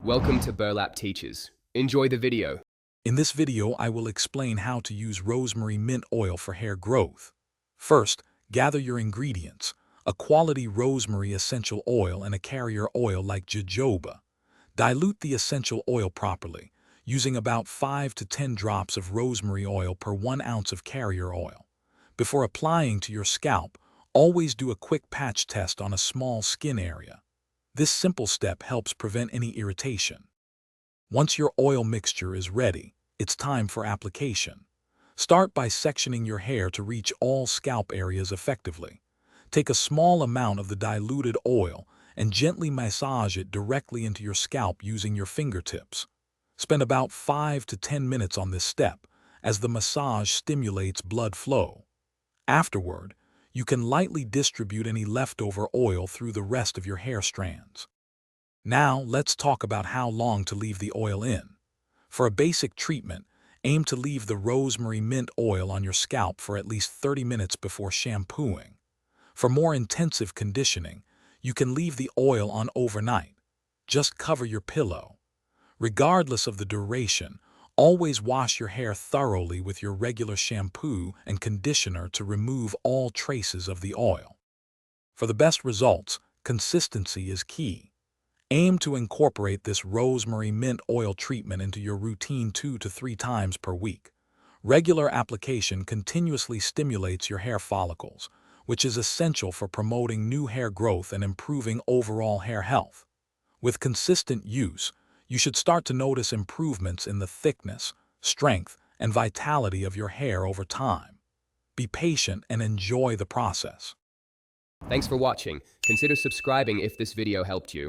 Welcome to Burlap Teachers. Enjoy the video. In this video, I will explain how to use rosemary mint oil for hair growth. First, gather your ingredients: a quality rosemary essential oil and a carrier oil like jojoba. Dilute the essential oil properly, using about 5 to 10 drops of rosemary oil per 1 ounce of carrier oil. Before applying to your scalp, always do a quick patch test on a small skin area. This simple step helps prevent any irritation. Once your oil mixture is ready, it's time for application. Start by sectioning your hair to reach all scalp areas effectively. Take a small amount of the diluted oil and gently massage it directly into your scalp using your fingertips. Spend about 5 to 10 minutes on this step, as the massage stimulates blood flow. Afterward, you can lightly distribute any leftover oil through the rest of your hair strands. Now, let's talk about how long to leave the oil in. For a basic treatment, aim to leave the rosemary mint oil on your scalp for at least 30 minutes before shampooing. For more intensive conditioning, you can leave the oil on overnight. Just cover your pillow. Regardless of the duration, always wash your hair thoroughly with your regular shampoo and conditioner to remove all traces of the oil. For the best results, consistency is key. Aim to incorporate this rosemary mint oil treatment into your routine 2 to 3 times per week. Regular application continuously stimulates your hair follicles, which is essential for promoting new hair growth and improving overall hair health. With consistent use, you should start to notice improvements in the thickness, strength, and vitality of your hair over time. Be patient and enjoy the process. Thanks for watching. Consider subscribing if this video helped you.